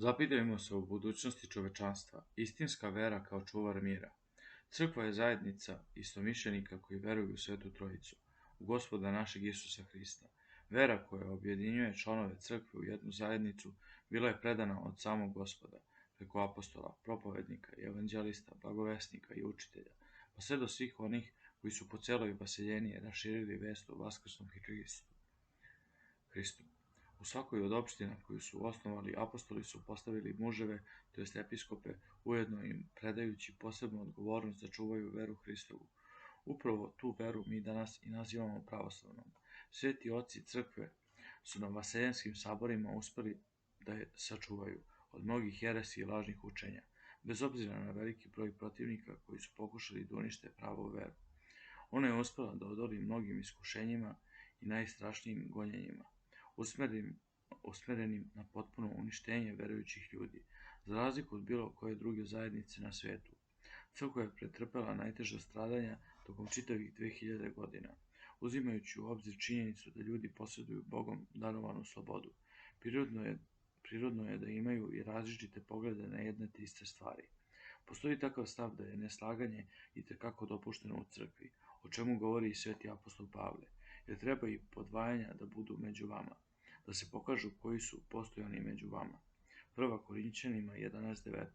Zapitajmo se o budućnosti čovečanstva, istinska vera kao čuvar mira. Crkva je zajednica istomišljenika koji veruju u Svetu Trojicu, u Gospoda našeg Isusa Hrista. Vera koja objedinjuje članove crkve u jednu zajednicu bila je predana od samog Gospoda, preko apostola, propovednika i evanđelista, blagovesnika i učitelja, pa sve do svih onih koji su po celoj vaseljeniji raširili vest o vaskrsnom Hristu. U svakoj od opština koju su osnovali apostoli su postavili muževe, to jest episkope, ujedno im predajući posebnu odgovornost da čuvaju veru Hristovu. Upravo tu veru mi danas i nazivamo pravoslavnom. Sveti oci crkve su na vaseljenskim saborima uspeli da je sačuvaju od mnogih jeresi i lažnih učenja, bez obzira na veliki broj protivnika koji su pokušali da unište pravu veru. Ona je uspela da odoli mnogim iskušenjima i najstrašnijim gonjenjima, usmerenim na potpuno uništenje verujućih ljudi, za razliku od bilo koje druge zajednice na svetu. Crkva je pretrpela najteža stradanja tokom čitavih 2000 godina, uzimajući u obzir činjenicu da ljudi posjeduju Bogom darovanu slobodu. Prirodno je da imaju i različite poglede na jedne te iste stvari. Postoji takav stav da je neslaganje itekako dopušteno u crkvi, o čemu govori i sveti apostol Pavle, jer treba i podvajanja da budu među vama, da se pokažu koji su postojani među vama. 1. Korinćanima 11.19.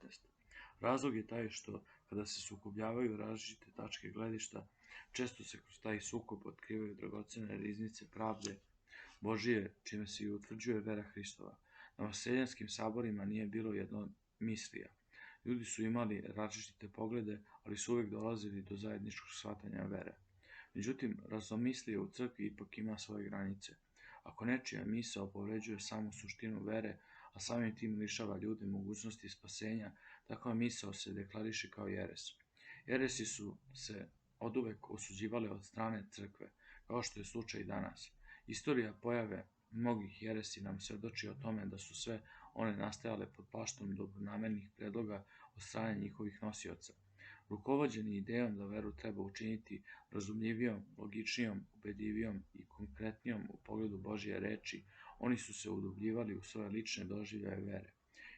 Razlog je taj što, kada se sukobljavaju različite tačke gledišta, često se kroz taj sukob otkrivaju dragocene riznice pravde Božije, čime se i utvrđuje vera Hristova. Na vaseljenskim saborima nije bilo jednomislija. Ljudi su imali različite poglede, ali su uvek dolazili do zajedničkog shvatanja vere. Međutim, raznomislije u crkvi ipak ima svoje granice. Ako nečija misao povređuje samu suštinu vere, a samim tim lišava ljude mogućnosti spasenja, takva misao se deklariše kao jeres. Jeresi su se oduvek osuđivale od strane crkve, kao što je slučaj i danas. Istorija pojave mnogih jeresi nam svedoči o tome da su sve one nastajale pod plaštom dobronamernih predloga od strane njihovih nosioca. Rukovođeni idejom da veru treba učiniti razumljivijom, logičnijom, ubedljivijom i konkretnijom u pogledu Božje reči, oni su se udubljivali u svoje lične doživljaje vere,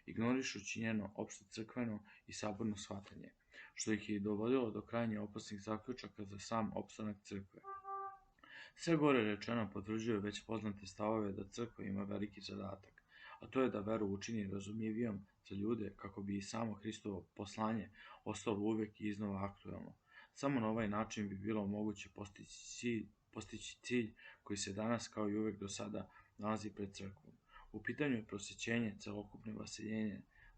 ignorišući njeno opšte crkveno i saborno shvatanje, što ih je i dovodilo do krajnje opasnih zaključaka za sam opstanak crkve. Sve gore rečeno potvrđuje već poznate stavove da crkva ima veliki zadatak, a to je da veru učini razumljivijom za ljude kako bi i samo Hristovo poslanje ostalo uvek i iznova aktuelno. Samo na ovaj način bi bilo moguće postići cilj koji se danas kao i uvek do sada nalazi pred crkvom. U pitanju je prosvećenje celokupne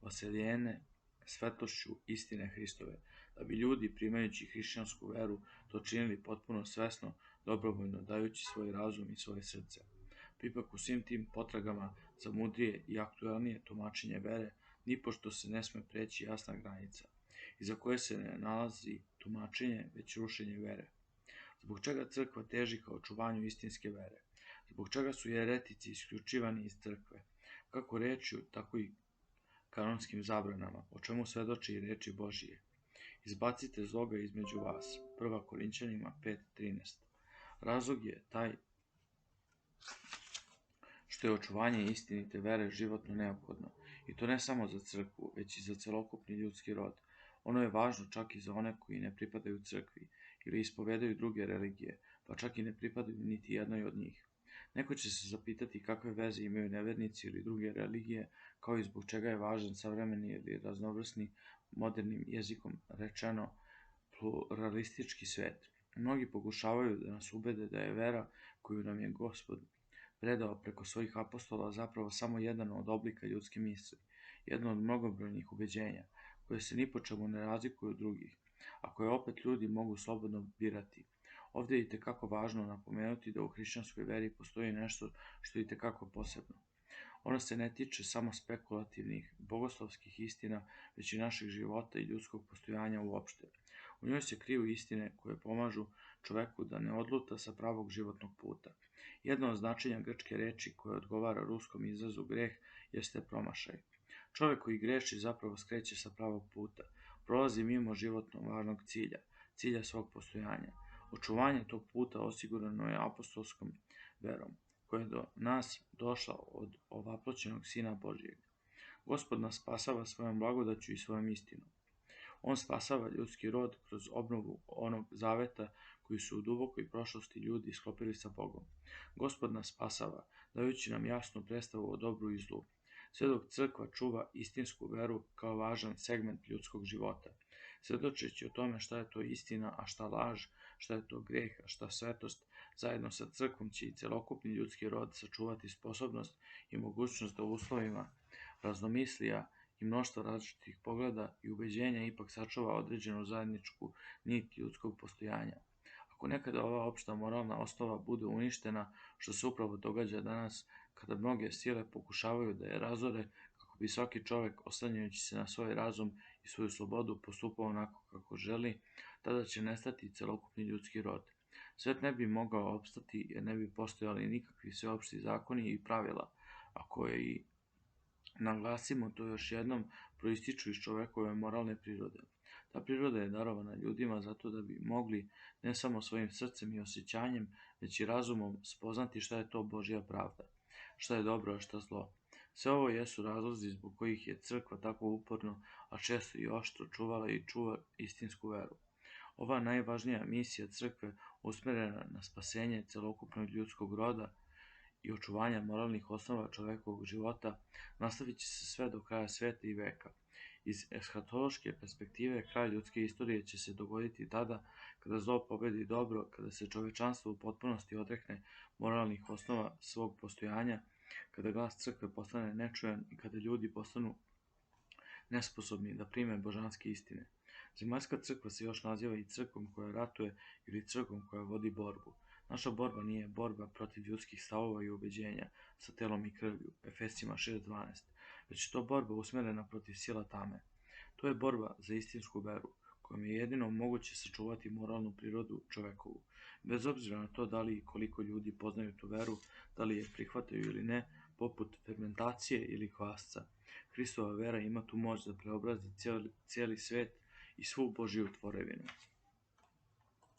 vaseljene svetlošću istine Hristove, da bi ljudi primajući hrišćansku veru to činili potpuno svesno, dobrovoljno dajući svoj razum i svoje srce. Ipak u svim tim potragama za mudrije i aktuelnije tumačenje vere nipošto se ne sme preći jasna granica, iza koje se ne nalazi tumačenje, već rušenje vere. Zbog čega crkva teži ka očuvanju istinske vere? Zbog čega su jeretici isključivani iz crkve, kako rečju, tako i kanonskim zabranama, o čemu svedoči i reči Božije? Izbacite zloga između vas. 1. Korinćanima 5.13. Razlog je taj što je očuvanje istinite vere životno neophodno, i to ne samo za crkvu, već i za celokupni ljudski rod. Ono je važno čak i za one koji ne pripadaju crkvi ili ispovedaju druge religije, pa čak i ne pripadaju niti jednoj od njih. Neko će se zapitati kakve veze imaju nevernici ili druge religije, kao i zbog čega je važan savremeni ili raznovrsni, modernim jezikom rečeno, pluralistički svet. Mnogi pokušavaju da nas ubede da je vera koju nam je Gospod predao preko svojih apostola zapravo samo jedan od oblika ljudske misli, jedno od mnogobrojnih ubeđenja, koje se ni po čemu ne razlikuju od drugih, a koje opet ljudi mogu slobodno birati. Ovdje je itekako važno napomenuti da u hrišćanskoj veri postoji nešto što je itekako posebno. Ona se ne tiče samo spekulativnih, bogoslovskih istina, već i našeg života i ljudskog postojanja uopšte. U njoj se kriju istine koje pomažu čoveku da ne odluta sa pravog životnog puta. Jedno od značenja grčke reči koje odgovara ruskom izrazu greh jeste promašaj. Čovek koji greši zapravo skreće sa pravog puta, prolazi mimo životno važnog cilja svog postojanja. Očuvanje tog puta osigurano je apostolskom verom, koja je do nas došla od ovaploćenog Sina Božijeg. Gospod nas spasava svojom blagodaću i svojom istinom. On spasava ljudski rod kroz obnovu onog zaveta koji su u dubokoj prošlosti ljudi sklopili sa Bogom. Gospod nas spasava, dajući nam jasnu predstavu o dobru i zlu. Sve dok crkva čuva istinsku veru kao važan segment ljudskog života, svedočeći o tome šta je to istina, a šta laž, šta je to greh, a šta svetost, zajedno sa crkvom će i celokupni ljudski rod sačuvati sposobnost i mogućnost da u uslovima raznomislija i mnoštva različitih pogleda i ubeđenja ipak sačuva određenu zajedničku nit ljudskog postojanja. Ako nekada ova opšta moralna osnova bude uništena, što se upravo događa danas, kada mnoge sile pokušavaju da je razore, kako bi svaki čovek, oslanjajući se na svoj razum i svoju slobodu, postupao onako kako želi, tada će nestati i celokupni ljudski rod. Svet ne bi mogao opstati jer ne bi postojali nikakvi sveopšti zakoni i pravila, a koje i naglasimo to još jednom, proističu iz čovekove moralne prirode. Ta priroda je darovana ljudima zato da bi mogli ne samo svojim srcem i osjećanjem, već i razumom spoznati šta je to Božja pravda, šta je dobro, a šta zlo. Sve ovo jesu razlozi zbog kojih je crkva tako uporno, a često i oštro čuvala i čuva istinsku veru. Ova najvažnija misija crkve, usmerena na spasenje celokupnog ljudskog roda i očuvanja moralnih osnova čovekovog života, nastavit će se sve do kraja sveta i veka. Iz eshatološke perspektive, kraj ljudske istorije će se dogoditi tada kada zlo pobedi dobro, kada se čovečanstvo u potpunosti odrekne moralnih osnova svog postojanja, kada glas crkve postane nečujan i kada ljudi postanu nesposobni da prime božanske istine. Zemaljska crkva se još naziva i crkvom koja ratuje ili crkvom koja vodi borbu. Naša borba nije borba protiv ljudskih stavova i ubeđenja sa telom i krvlju, Efesima 6.12, već je to borba usmerena protiv sila tame. To je borba za istinsku veru, kojom je jedino moguće sačuvati moralnu prirodu čovekovu. Bez obzira na to da li i koliko ljudi poznaju tu veru, da li je prihvataju ili ne, poput fermentacije ili kvasca, Hristova vera ima tu moć da preobrazi cijeli svet i svu Božju tvorevinu.